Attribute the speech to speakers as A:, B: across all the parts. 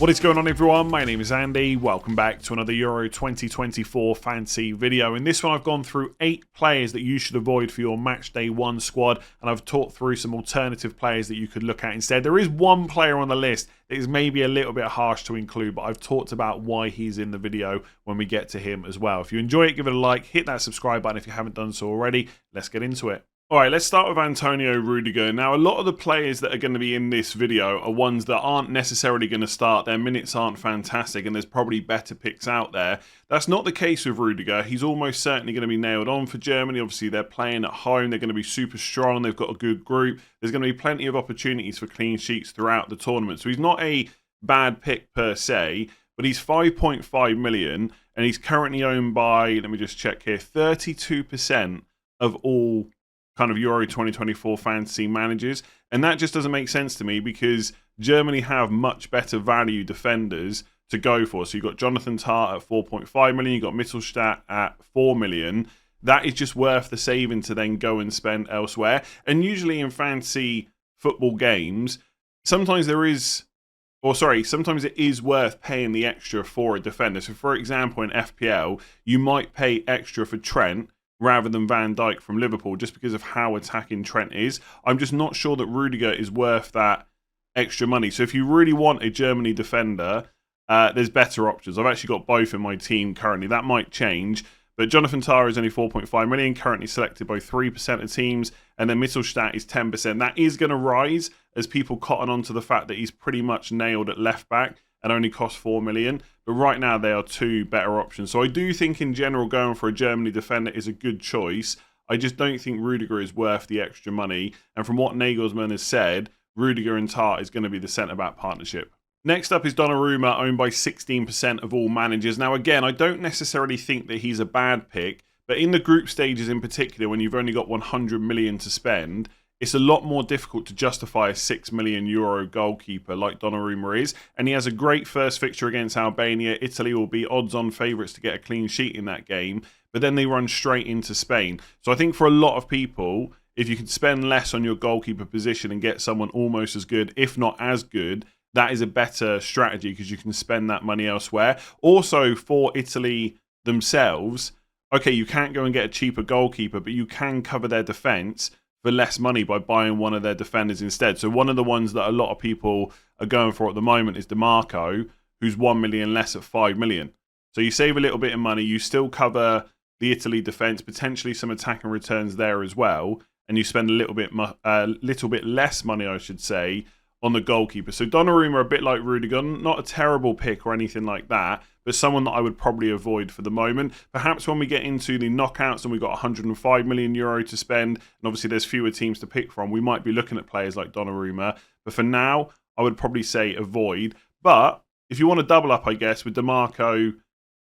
A: What is going on, everyone? My name is Andy. Welcome back to another Euro 2024 fancy video. In this one, I've gone through 8 players that you should avoid for your match day 1 squad, and I've talked through some alternative players that you could look at instead. There is one player on the list that is maybe a little bit harsh to include, but I've talked about why he's in the video when we get to him as well. If you enjoy it, give it a like, hit that subscribe button if you haven't done so already. Let's get into it. Alright, let's start with Antonio Rüdiger. Now, a lot of the players that are going to be in this video are ones that aren't necessarily going to start. Their minutes aren't fantastic, and there's probably better picks out there. That's not the case with Rüdiger. He's almost certainly going to be nailed on for Germany. Obviously, they're playing at home. They're going to be super strong. They've got a good group. There's going to be plenty of opportunities for clean sheets throughout the tournament. So he's not a bad pick per se, but he's 5.5 million, and he's currently owned by, let me just check here, 32% of all kind of Euro 2024 fantasy managers, and that just doesn't make sense to me because Germany have much better value defenders to go for. So you've got Jonathan Tah at 4.5 million, you've got Mittelstadt at 4 million. That is just worth the saving to then go and spend elsewhere. And usually in fantasy football games, sometimes it is worth paying the extra for a defender. So for example, in FPL, you might pay extra for Trent rather than Van Dijk from Liverpool, just because of how attacking Trent is. I'm just not sure that Rüdiger is worth that extra money. So if you really want a Germany defender, there's better options. I've actually got both in my team currently. That might change. But Jonathan Tah is only 4.5 million, currently selected by 3% of teams. And then Mittelstadt is 10%. That is going to rise as people cotton on to the fact that he's pretty much nailed at left back and only costs 4 million. But right now, they are 2 better options. So I do think, in general, going for a Germany defender is a good choice. I just don't think Rüdiger is worth the extra money. And from what Nagelsmann has said, Rüdiger and Tah is going to be the centre-back partnership. Next up is Donnarumma, owned by 16% of all managers. Now, again, I don't necessarily think that he's a bad pick, but in the group stages in particular, when you've only got 100 million to spend, it's a lot more difficult to justify a €6 million goalkeeper like Donnarumma is. And he has a great first fixture against Albania. Italy will be odds-on favourites to get a clean sheet in that game, but then they run straight into Spain. So I think for a lot of people, if you can spend less on your goalkeeper position and get someone almost as good, if not as good, that is a better strategy because you can spend that money elsewhere. Also, for Italy themselves, okay, you can't go and get a cheaper goalkeeper, but you can cover their defence for less money by buying one of their defenders instead. So one of the ones that a lot of people are going for at the moment is Domagoj, who's 1 million less at 5 million. So you save a little bit of money, you still cover the Italy defence, potentially some attacking returns there as well, and you spend a little bit less money, I should say, on the goalkeeper. So Donnarumma, a bit like Rüdiger, not a terrible pick or anything like that, but someone that I would probably avoid for the moment. Perhaps when we get into the knockouts and we've got 105 million euro to spend, and obviously there's fewer teams to pick from, we might be looking at players like Donnarumma. But for now, I would probably say avoid. But if you want to double up, I guess, with Domagoj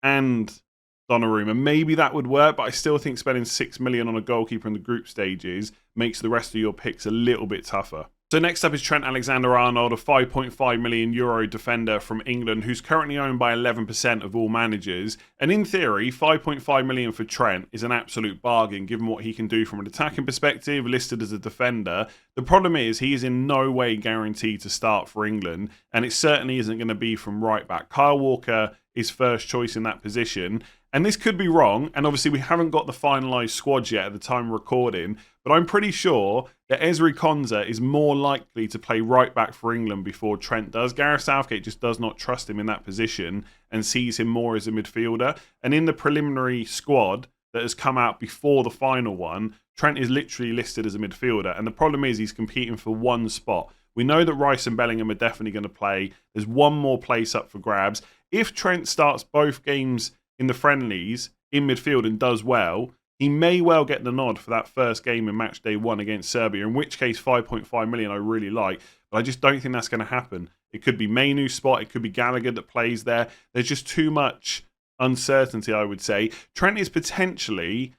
A: and Donnarumma, maybe that would work, but I still think spending 6 million on a goalkeeper in the group stages makes the rest of your picks a little bit tougher. So next up is Trent Alexander-Arnold, a 5.5 million euro defender from England, who's currently owned by 11% of all managers. And in theory, 5.5 million for Trent is an absolute bargain, given what he can do from an attacking perspective, listed as a defender. The problem is he is in no way guaranteed to start for England, and it certainly isn't going to be from right back. Kyle Walker is first choice in that position. And this could be wrong, and obviously we haven't got the finalised squads yet at the time of recording, but I'm pretty sure that Ezri Konsa is more likely to play right back for England before Trent does. Gareth Southgate just does not trust him in that position and sees him more as a midfielder. And in the preliminary squad that has come out before the final one, Trent is literally listed as a midfielder. And the problem is he's competing for one spot. We know that Rice and Bellingham are definitely going to play. There's one more place up for grabs. If Trent starts both games in the friendlies in midfield and does well, he may well get the nod for that first game in match day 1 against Serbia, in which case 5.5 million I really like, but I just don't think that's going to happen. It could be Mainu's spot, it could be Gallagher that plays there. There's just too much uncertainty, I would say. Trent is potentially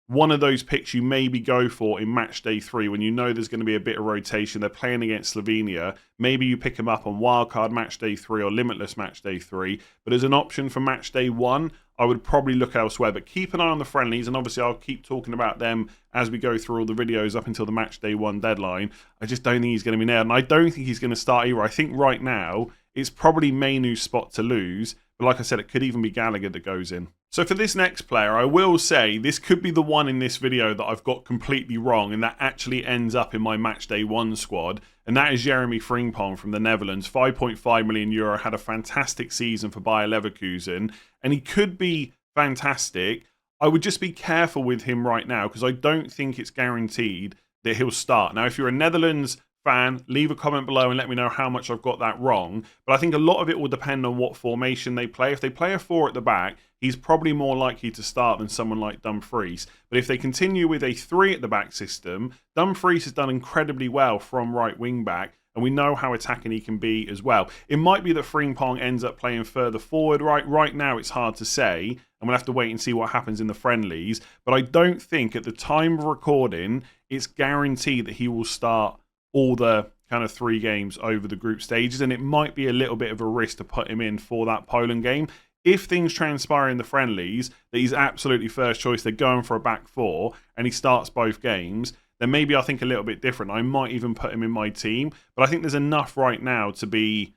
A: one of those picks you maybe go for in match day 3 when you know there's going to be a bit of rotation. They're playing against Slovenia. Maybe you pick him up on wildcard match day 3 or limitless match day 3. But as an option for match day 1, I would probably look elsewhere. But keep an eye on the friendlies, and obviously I'll keep talking about them as we go through all the videos up until the match day 1 deadline. I just don't think he's going to be nailed, and I don't think he's going to start either. I think right now it's probably Mainoo's spot to lose. But like I said, it could even be Gallagher that goes in. So for this next player, I will say this could be the one in this video that I've got completely wrong and that actually ends up in my matchday 1 squad. And that is Jeremy Frimpong from the Netherlands. 5.5 million euro, had a fantastic season for Bayer Leverkusen. And he could be fantastic. I would just be careful with him right now because I don't think it's guaranteed that he'll start. Now, if you're a Netherlands fan, leave a comment below and let me know how much I've got that wrong. But I think a lot of it will depend on what formation they play. If they play a 4 at the back, he's probably more likely to start than someone like Dumfries. But if they continue with a 3 at the back system, Dumfries has done incredibly well from right wing back, and we know how attacking he can be as well. It might be that Frimpong ends up playing further forward. Right now, it's hard to say, and we'll have to wait and see what happens in the friendlies. But I don't think at the time of recording, it's guaranteed that he will start all the kind of 3 games over the group stages, and it might be a little bit of a risk to put him in for that Poland game. If things transpire in the friendlies that he's absolutely first choice, they're going for a back 4, and he starts both games, then maybe I think a little bit different. I might even put him in my team, but I think there's enough right now to be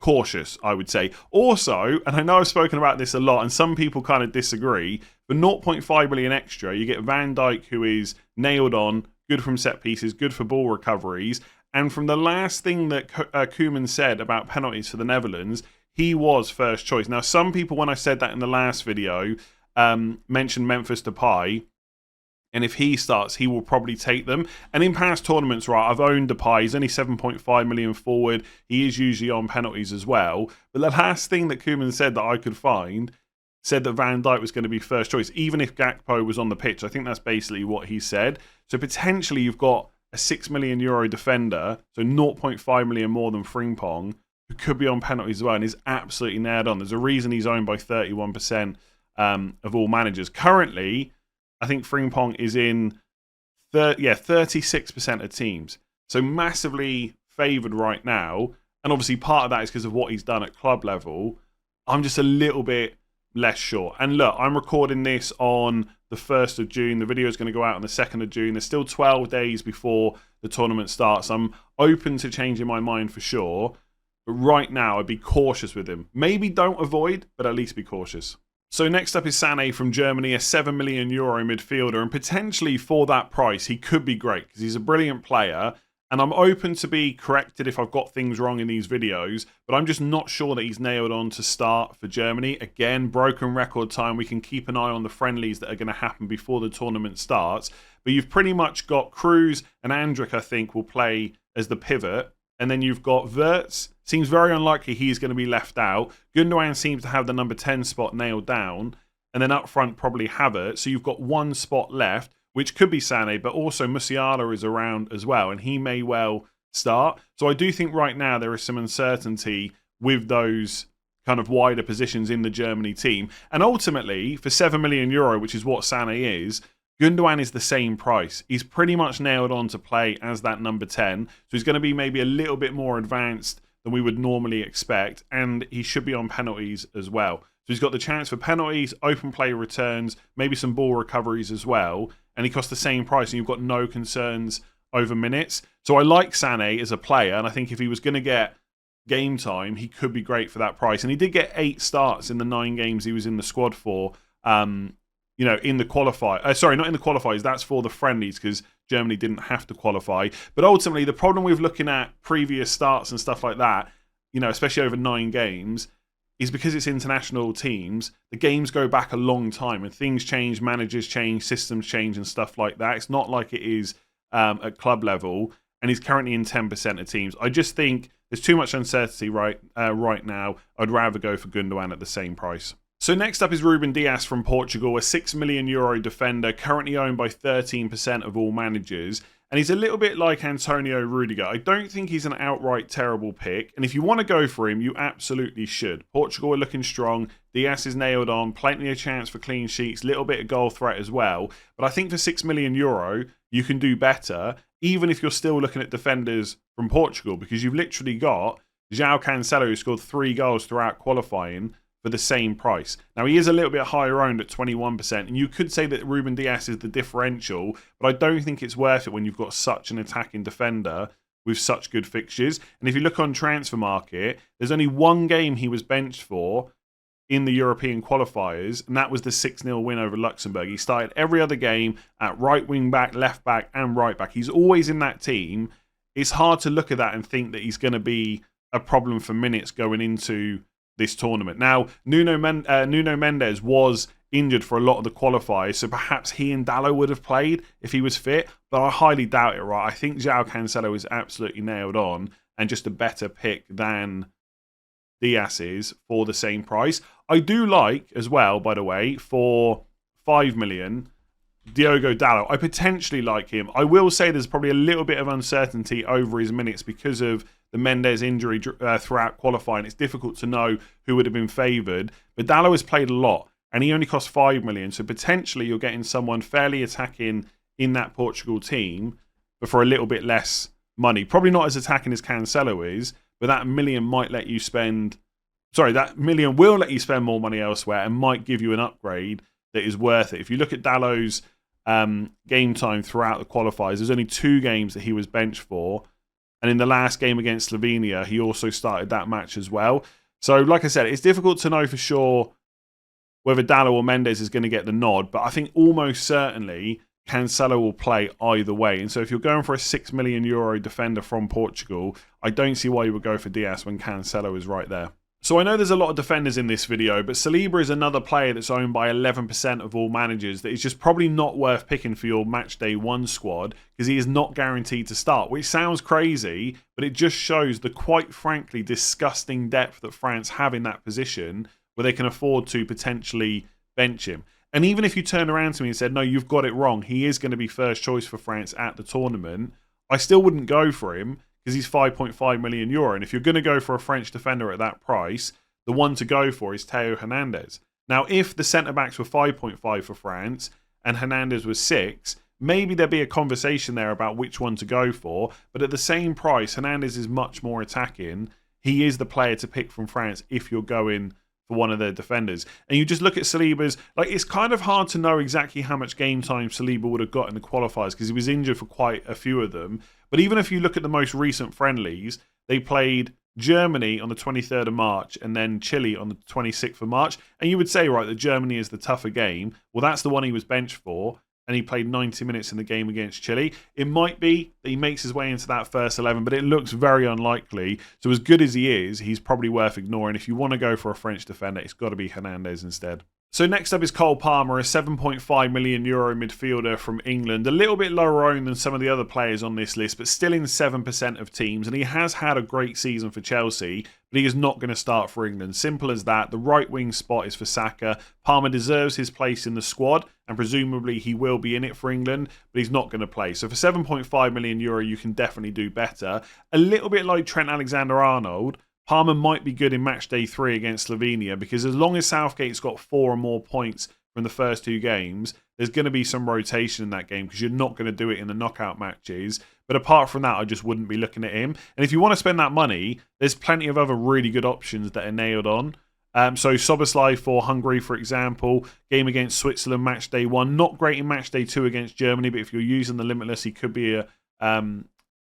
A: cautious, I would say. Also, and I know I've spoken about this a lot, and some people kind of disagree, for 0.5 million extra, you get Van Dijk, who is nailed on, good from set pieces, good for ball recoveries. And from the last thing that Koeman said about penalties for the Netherlands, he was first choice. Now, some people, when I said that in the last video, mentioned Memphis Depay. And if he starts, he will probably take them. And in past tournaments, right, I've owned Depay. He's only 7.5 million forward. He is usually on penalties as well. But the last thing that Koeman said that I could find said that Van Dijk was going to be first choice, even if Gakpo was on the pitch. I think that's basically what he said. So potentially you've got a 6 million euro defender, so 0.5 million more than Frimpong, who could be on penalties as well, and is absolutely nailed on. There's a reason he's owned by 31% of all managers. Currently, I think Frimpong is in 36% of teams. So massively favoured right now. And obviously part of that is because of what he's done at club level. I'm just a little bit less sure. And look, I'm recording this on the 1st of June. The video is going to go out on the 2nd of June. There's still 12 days before the tournament starts. I'm open to changing my mind for sure. But right now, I'd be cautious with him. Maybe don't avoid, but at least be cautious. So next up is Sané from Germany, a 7 million euro midfielder. And potentially for that price, he could be great because he's a brilliant player. And I'm open to be corrected if I've got things wrong in these videos, but I'm just not sure that he's nailed on to start for Germany. Again, broken record time. We can keep an eye on the friendlies that are going to happen before the tournament starts. But you've pretty much got Cruz and Andrick, I think, will play as the pivot. And then you've got Wirtz. Seems very unlikely he's going to be left out. Gundogan seems to have the number 10 spot nailed down. And then up front, probably Havertz. So you've got one spot left, which could be Sané, but also Musiala is around as well, and he may well start. So I do think right now there is some uncertainty with those kind of wider positions in the Germany team. And ultimately, for 7 million euro, which is what Sané is, Gundogan is the same price. He's pretty much nailed on to play as that number 10. So he's going to be maybe a little bit more advanced than we would normally expect, and he should be on penalties as well. So he's got the chance for penalties, open play returns, maybe some ball recoveries as well. And he costs the same price, and you've got no concerns over minutes. So I like Sané as a player, and I think if he was going to get game time, he could be great for that price. And he did get 8 starts in the 9 games he was in the squad for, in the qualifier. Sorry, not in the qualifiers. That's for the friendlies because Germany didn't have to qualify. But ultimately, the problem with looking at previous starts and stuff like that, especially over 9 games, is because it's international teams, the games go back a long time and things change, managers change, systems change and stuff like that. It's not like it is at club level, and he's currently in 10% of teams. I just think there's too much uncertainty right now. I'd rather go for Gundogan at the same price. So next up is Ruben Dias from Portugal, a 6 million euro defender, currently owned by 13% of all managers. And he's a little bit like Antonio Rüdiger. I don't think he's an outright terrible pick. And if you want to go for him, you absolutely should. Portugal are looking strong. Dias is nailed on. Plenty of chance for clean sheets. Little bit of goal threat as well. But I think for 6 million euro, you can do better, even if you're still looking at defenders from Portugal, because you've literally got João Cancelo, who scored 3 goals throughout qualifying, for the same price. Now, he is a little bit higher owned at 21%, and you could say that Ruben Dias is the differential, but I don't think it's worth it when you've got such an attacking defender with such good fixtures. And if you look on Transfer Market, there's only one game he was benched for in the European qualifiers, and that was the 6-0 win over Luxembourg. He started every other game at right wing back, left back, and right back. He's always in that team. It's hard to look at that and think that he's going to be a problem for minutes going into this tournament. Now, Nuno Mendes was injured for a lot of the qualifiers, so perhaps he and Dalot would have played if he was fit, but I highly doubt it, right? I think João Cancelo is absolutely nailed on and just a better pick than Diaz is for the same price. I do like, as well, by the way, for 5 million, Diogo Dalot. I potentially like him. I will say there's probably a little bit of uncertainty over his minutes because of the Mendes injury throughout qualifying. It's difficult to know who would have been favoured, but Dalot has played a lot, and he only costs 5 million, so potentially you're getting someone fairly attacking in that Portugal team, but for a little bit less money. Probably not as attacking as Cancelo is, but that million might let you spend... Sorry, that million will let you spend more money elsewhere and might give you an upgrade that is worth it. If you look at Dalot's game time throughout the qualifiers, there's only 2 games that he was benched for, and in the last game against Slovenia, he also started that match as well. So, like I said, it's difficult to know for sure whether Dalot or Mendes is going to get the nod, but I think almost certainly Cancelo will play either way. And so if you're going for a €6 million defender from Portugal, I don't see why you would go for Diaz when Cancelo is right there. So I know there's a lot of defenders in this video, but Saliba is another player that's owned by 11% of all managers that is just probably not worth picking for your match day 1 squad because he is not guaranteed to start, which sounds crazy, but it just shows the quite frankly disgusting depth that France have in that position where they can afford to potentially bench him. And even if you turn around to me and said, no, you've got it wrong, he is going to be first choice for France at the tournament, I still wouldn't go for him because he's €5.5 million. And if you're going to go for a French defender at that price, the one to go for is Theo Hernandez. Now, if the centre-backs were 5.5 for France and Hernandez was 6, maybe there'd be a conversation there about which one to go for. But at the same price, Hernandez is much more attacking. He is the player to pick from France if you're going for one of their defenders. And you just look at Saliba's, like, it's kind of hard to know exactly how much game time Saliba would have got in the qualifiers because he was injured for quite a few of them. But even if you look at the most recent friendlies, they played Germany on the 23rd of March and then Chile on the 26th of March. And you would say, right, that Germany is the tougher game. Well, that's the one he was benched for, and he played 90 minutes in the game against Chile. It might be that he makes his way into that first 11, but it looks very unlikely. So as good as he is, he's probably worth ignoring. If you want to go for a French defender, it's got to be Hernandez instead. So next up is Cole Palmer, a €7.5 million midfielder from England. A little bit lower owned than some of the other players on this list, but still in 7% of teams. And he has had a great season for Chelsea, but he is not going to start for England. Simple as that. The right wing spot is for Saka. Palmer deserves his place in the squad, and presumably he will be in it for England, but he's not going to play. So for €7.5 million, you can definitely do better. A little bit like Trent Alexander-Arnold, Palmer might be good in match day 3 against Slovenia because as long as Southgate's got 4 or more points from the first 2 games, there's going to be some rotation in that game because you're not going to do it in the knockout matches. But apart from that, I just wouldn't be looking at him. And if you want to spend that money, there's plenty of other really good options that are nailed on. So Szoboszlai for Hungary, for example, game against Switzerland, match day 1. Not great in match day 2 against Germany, but if you're using the Limitless, he could be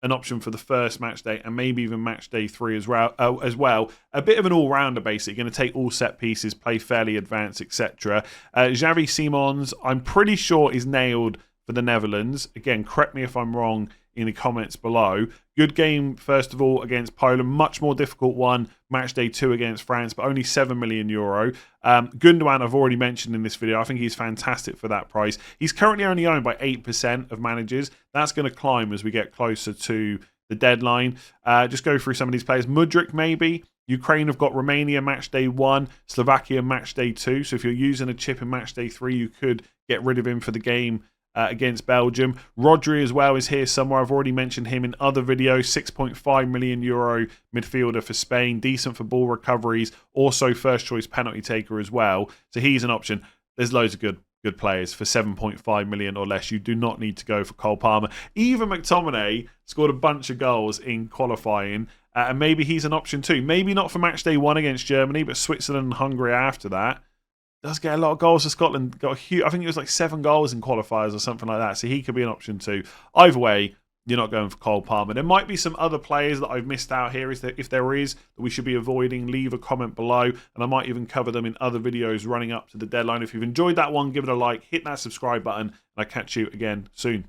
A: an option for the first match day and maybe even match day 3 as well. A bit of an all-rounder, basically. Going to take all set pieces, play fairly advanced, etc. Xavi Simons, I'm pretty sure is nailed for the Netherlands. Again, correct me if I'm wrong in the comments below. Good game, first of all, against Poland. Much more difficult one, match day 2 against France, but only €7 million. Gundogan, I've already mentioned in this video. I think he's fantastic for that price. He's currently only owned by 8% of managers. That's going to climb as we get closer to the deadline. Just go through some of these players. Mudryk, maybe. Ukraine have got Romania match day 1, Slovakia match day 2. So if you're using a chip in match day 3, you could get rid of him for the game against Belgium. Rodri as well is here somewhere. I've already mentioned him in other videos. €6.5 million midfielder for Spain. Decent for ball recoveries. Also first choice penalty taker as well. So he's an option. There's loads of good players for 7.5 million or less. You do not need to go for Cole Palmer. Even McTominay scored a bunch of goals in qualifying. And maybe he's an option too. Maybe not for match day 1 against Germany, but Switzerland and Hungary after that. Does get a lot of goals for Scotland. Got a huge, I think it was like 7 goals in qualifiers or something like that. So he could be an option too. Either way, you're not going for Cole Palmer. There might be some other players that I've missed out here. If there is, that we should be avoiding, leave a comment below, and I might even cover them in other videos running up to the deadline. If you've enjoyed that one, give it a like, hit that subscribe button, and I'll catch you again soon.